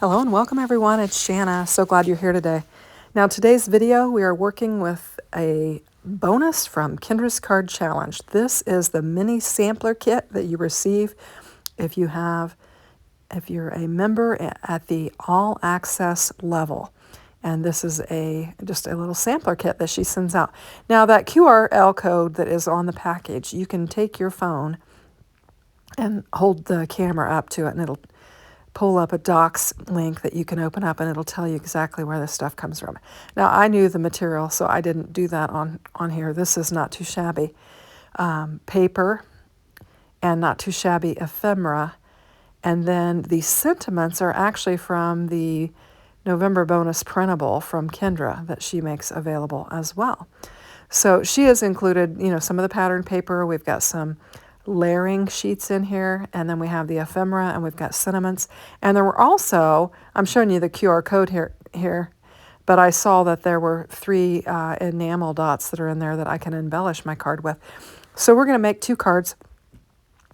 Hello and welcome everyone, it's Shanna. So glad you're here today. Now today's video we are working with a bonus from Kendra's Card Challenge. This is the mini sampler kit that you receive if you're a member at the all access level. And this is just a little sampler kit that she sends out. Now that QR code that is on the package, you can take your phone and hold the camera up to it and it'll pull up a docs link that you can open up and it'll tell you exactly where this stuff comes from. Now I knew the material, so I didn't do that on here. This is Not Too Shabby paper and Not Too Shabby ephemera. And then the sentiments are actually from the November bonus printable from Kendra that she makes available as well. So she has included, some of the pattern paper. We've got some layering sheets in here, and then we have the ephemera, and we've got sentiments. And there were also, I'm showing you the QR code here, but I saw that there were 3 enamel dots that are in there that I can embellish my card with. So we're going to make 2 cards,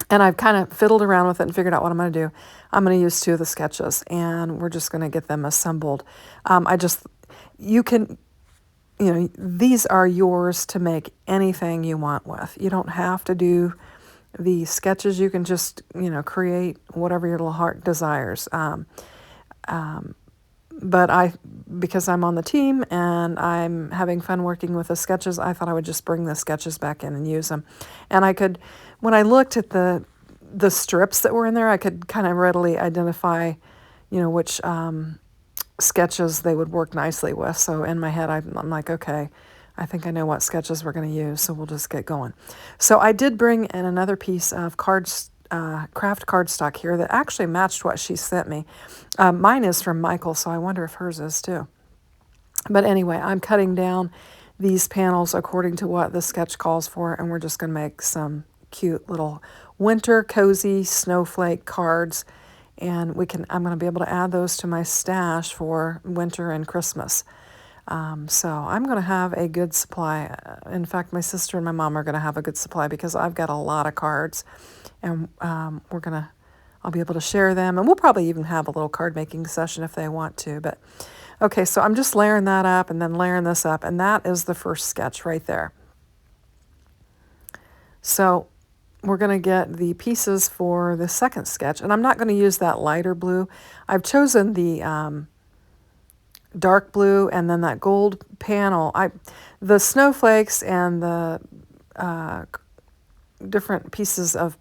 and I've kind of fiddled around with it and figured out what I'm going to do. I'm going to use 2 of the sketches, and we're just going to get them assembled. These are yours to make anything you want with. You don't have to do the sketches. You can just, create whatever your little heart desires. But because I'm on the team and I'm having fun working with the sketches, I thought I would just bring the sketches back in and use them. And when I looked at the strips that were in there, I could kind of readily identify, which sketches they would work nicely with. So in my head, I'm like, okay, I think I know what sketches we're going to use, so we'll just get going. So I did bring in another piece of craft cardstock here that actually matched what she sent me. Mine is from Michael, so I wonder if hers is too. But anyway, I'm cutting down these panels according to what the sketch calls for, and we're just going to make some cute little winter cozy snowflake cards. And I'm going to be able to add those to my stash for winter and Christmas. So I'm going to have a good supply. In fact, my sister and my mom are going to have a good supply because I've got a lot of cards, and I'll be able to share them, and we'll probably even have a little card making session if they want to. But okay, so I'm just layering that up and then layering this up, and that is the first sketch right there. So we're going to get the pieces for the second sketch, and I'm not going to use that lighter blue. I've chosen the dark blue and then that gold panel. The snowflakes and the different pieces of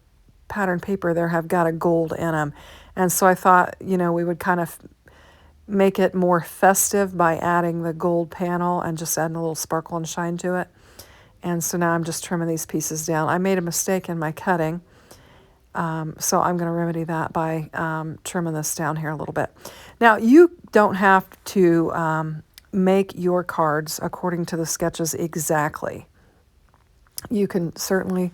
pattern paper there have got a gold in them, and so I thought we would kind of make it more festive by adding the gold panel and just adding a little sparkle and shine to it. And so now I'm just trimming these pieces down. I made a mistake in my cutting, so I'm going to remedy that by trimming this down here a little bit. Now, you don't have to make your cards according to the sketches exactly. You can certainly,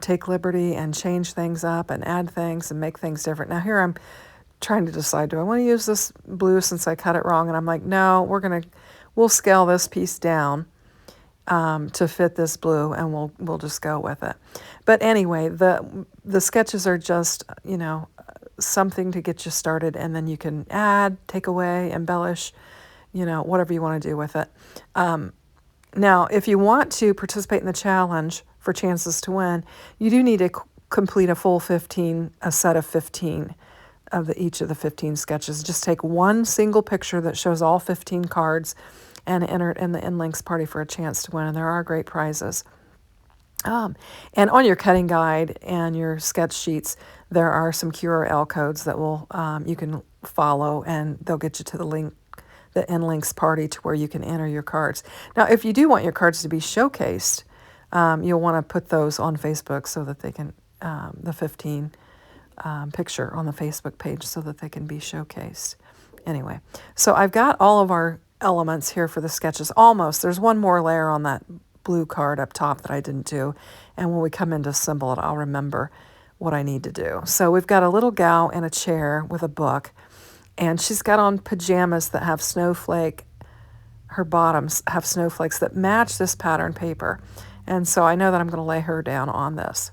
take liberty and change things up and add things and make things different. Now, here I'm trying to decide, do I want to use this blue since I cut it wrong? And I'm like, no, we'll scale this piece down to fit this blue, and we'll just go with it. But anyway, the sketches are just, something to get you started, and then you can add, take away, embellish, whatever you want to do with it. Now, if you want to participate in the challenge for chances to win, you do need to complete a set of 15 of each of the 15 sketches. Just take one single picture that shows all 15 cards and enter it in the InLinks party for a chance to win, and there are great prizes. And on your cutting guide and your sketch sheets, there are some QR codes that you can follow, and they'll get you to the InLinks party to where you can enter your cards. Now, if you do want your cards to be showcased, you'll want to put those on Facebook so that they can, the 15 picture on the Facebook page so that they can be showcased. Anyway, so I've got all of our elements here for the sketches. Almost. There's one more layer on that blue card up top that I didn't do, and when we come in to assemble it, I'll remember what I need to do. So we've got a little gal in a chair with a book, and she's got on pajamas that have her bottoms have snowflakes that match this pattern paper, and so I know that I'm going to lay her down on this.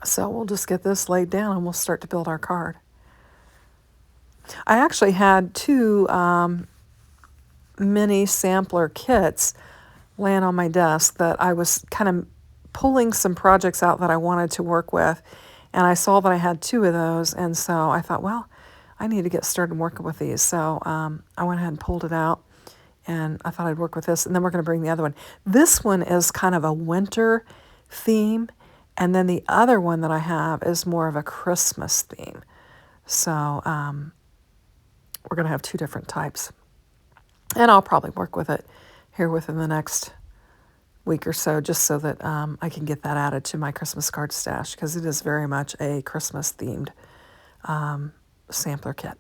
So we'll just get this laid down and we'll start to build our card. I actually had two mini sampler kits laying on my desk that I was kind of pulling some projects out that I wanted to work with. And I saw that I had two of those. And so I thought, well, I need to get started working with these. So I went ahead and pulled it out. And I thought I'd work with this. And then we're going to bring the other one. This one is kind of a winter theme. And then the other one that I have is more of a Christmas theme. So we're going to have two different types. And I'll probably work with it here within the next week or so, just so that I can get that added to my Christmas card stash, because it is very much a Christmas themed sampler kit.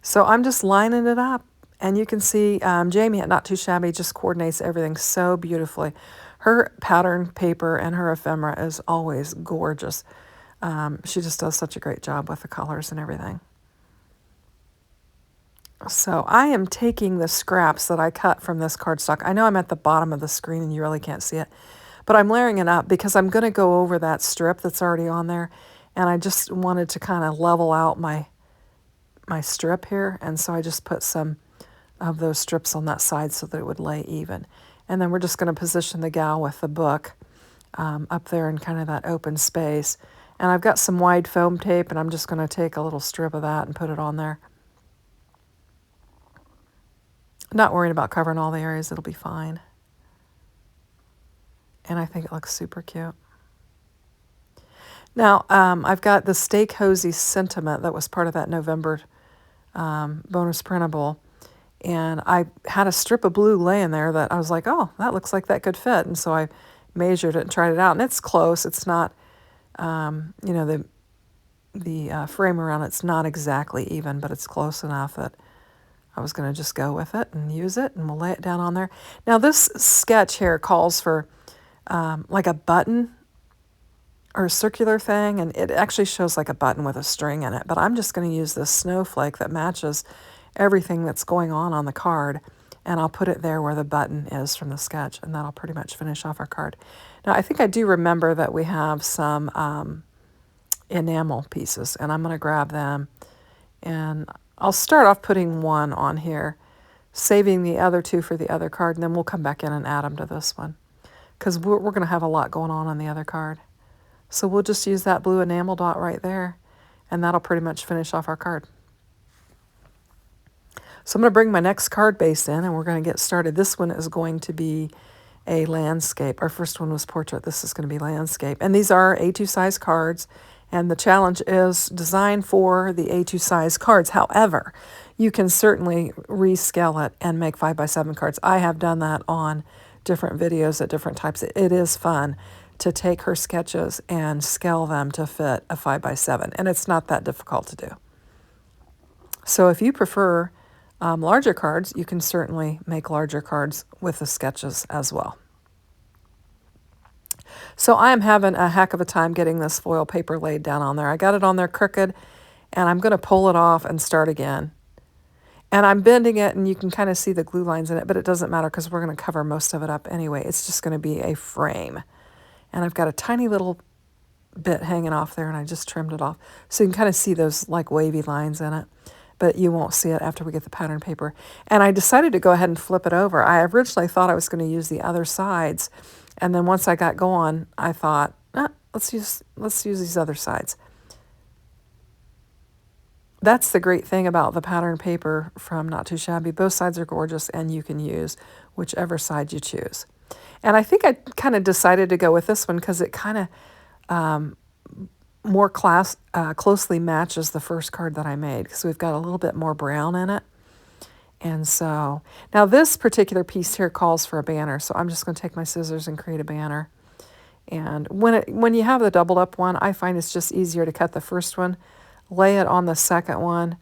So I'm just lining it up, and you can see Jamie at Not Too Shabby just coordinates everything so beautifully. Her pattern paper and her ephemera is always gorgeous. She just does such a great job with the colors and everything. So I am taking the scraps that I cut from this cardstock. I know I'm at the bottom of the screen and you really can't see it, but I'm layering it up because I'm going to go over that strip that's already on there, and I just wanted to kind of level out my strip here, and so I just put some of those strips on that side so that it would lay even. And then we're just going to position the gal with the book up there in kind of that open space. And I've got some wide foam tape, and I'm just going to take a little strip of that and put it on there. Not worried about covering all the areas, it'll be fine. And I think it looks super cute. Now, I've got the Stay Cozy Sentiment that was part of that November bonus printable. And I had a strip of blue laying there that I was like, oh, that looks like that could fit. And so I measured it and tried it out. And it's close. It's not, you know, the frame around it's not exactly even, but it's close enough that I was going to just go with it and use it, and we'll lay it down on there. Now, this sketch here calls for like a button or a circular thing, and it actually shows like a button with a string in it. But I'm just going to use this snowflake that matches everything that's going on the card, and I'll put it there where the button is from the sketch, and that'll pretty much finish off our card. Now, I think I do remember that we have some enamel pieces, and I'm going to grab them, and I'll start off putting one on here, saving the other two for the other card, and then we'll come back in and add them to this one, because we're going to have a lot going on the other card. So we'll just use that blue enamel dot right there, and that'll pretty much finish off our card. So I'm going to bring my next card base in, and we're going to get started. This one is going to be a landscape. Our first one was portrait. This is going to be landscape. And these are A2 size cards, and the challenge is designed for the A2 size cards. However, you can certainly rescale it and make 5x7 cards. I have done that on different videos at different types. It is fun to take her sketches and scale them to fit a 5x7, and it's not that difficult to do. So if you prefer larger cards, you can certainly make larger cards with the sketches as well. So I am having a heck of a time getting this foil paper laid down on there. I got it on there crooked, and I'm going to pull it off and start again. And I'm bending it, and you can kind of see the glue lines in it, but it doesn't matter because we're going to cover most of it up anyway. It's just going to be a frame. And I've got a tiny little bit hanging off there, and I just trimmed it off. So you can kind of see those like wavy lines in it, but you won't see it after we get the pattern paper. And I decided to go ahead and flip it over. I originally thought I was going to use the other sides, and then once I got going, I thought, let's use these other sides. That's the great thing about the pattern paper from Not Too Shabby. Both sides are gorgeous, and you can use whichever side you choose. And I think I kind of decided to go with this one because it kind of more closely matches the first card that I made, because we've got a little bit more brown in it. And so now this particular piece here calls for a banner, so I'm just going to take my scissors and create a banner. And when you have the doubled up one, I find it's just easier to cut the first one, lay it on the second one,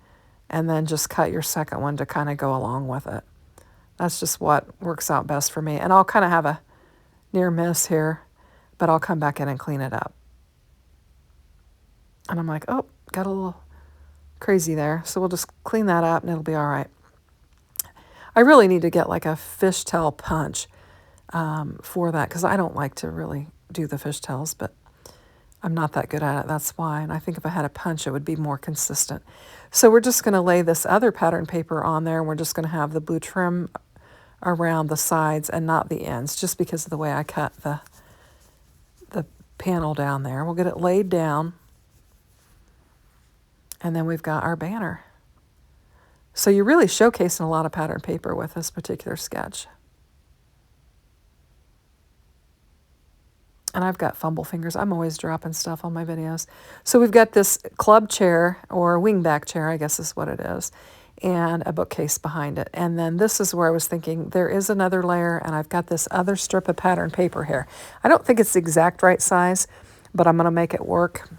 and then just cut your second one to kind of go along with it. That's just what works out best for me. And I'll kind of have a near miss here, but I'll come back in and clean it up. And I'm like, oh, got a little crazy there. So we'll just clean that up and it'll be all right. I really need to get like a fishtail punch for that, because I don't like to really do the fishtails, but I'm not that good at it, that's why. And I think if I had a punch, it would be more consistent. So we're just going to lay this other pattern paper on there, and we're just going to have the blue trim around the sides and not the ends, just because of the way I cut the panel down there. We'll get it laid down, and then we've got our banner. So you're really showcasing a lot of pattern paper with this particular sketch. And I've got fumble fingers. I'm always dropping stuff on my videos. So we've got this club chair, or wingback chair, I guess is what it is, and a bookcase behind it. And then this is where I was thinking there is another layer, and I've got this other strip of pattern paper here. I don't think it's the exact right size, but I'm going to make it work.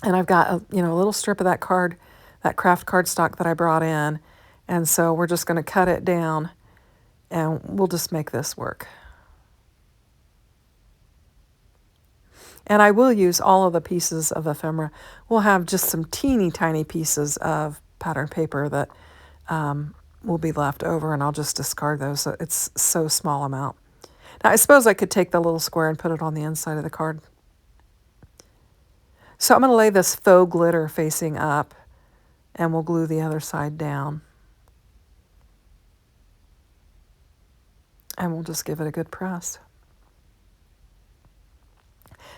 And I've got a little strip of that craft cardstock that I brought in. And so we're just going to cut it down, and we'll just make this work. And I will use all of the pieces of ephemera. We'll have just some teeny tiny pieces of pattern paper that will be left over, and I'll just discard those. So it's so small amount. Now, I suppose I could take the little square and put it on the inside of the card. So I'm going to lay this faux glitter facing up, and we'll glue the other side down. And we'll just give it a good press.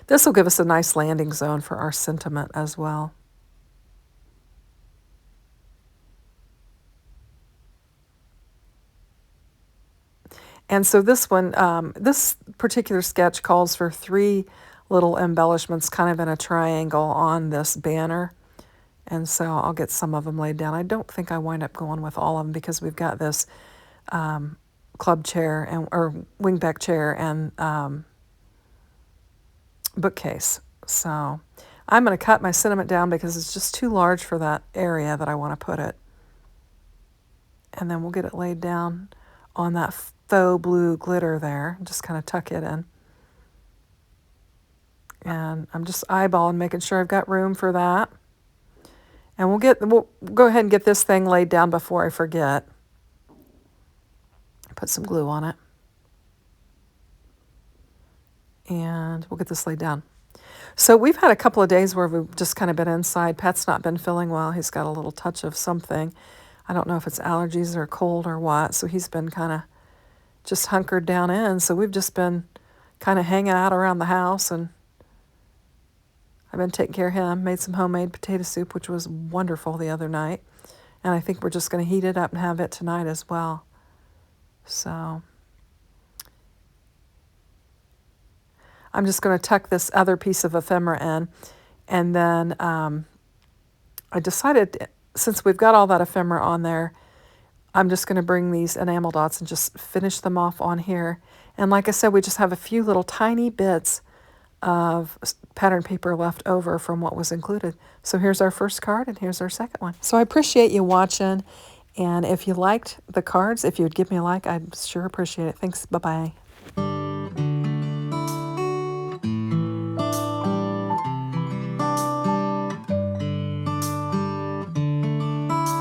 This will give us a nice landing zone for our sentiment as well. And so this one, this particular sketch calls for 3 little embellishments kind of in a triangle on this banner. And so I'll get some of them laid down. I don't think I wind up going with all of them because we've got this club chair or wingback chair and bookcase. So I'm going to cut my sentiment down because it's just too large for that area that I want to put it. And then we'll get it laid down on that faux blue glitter there. Just kind of tuck it in. And I'm just eyeballing, making sure I've got room for that. And we'll go ahead and get this thing laid down before I forget. Put some glue on it. And we'll get this laid down. So we've had a couple of days where we've just kind of been inside. Pat's not been feeling well. He's got a little touch of something. I don't know if it's allergies or cold or what. So he's been kind of just hunkered down in. So we've just been kind of hanging out around the house, and I've been taking care of him. Made some homemade potato soup, which was wonderful the other night. And I think we're just going to heat it up and have it tonight as well. So I'm just going to tuck this other piece of ephemera in. And then I decided, since we've got all that ephemera on there, I'm just going to bring these enamel dots and just finish them off on here. And like I said, we just have a few little tiny bits of pattern paper left over from what was included. So here's our first card, and here's our second one. So I appreciate you watching. And if you liked the cards, if you would give me a like, I'd sure appreciate it. Thanks. Bye-bye.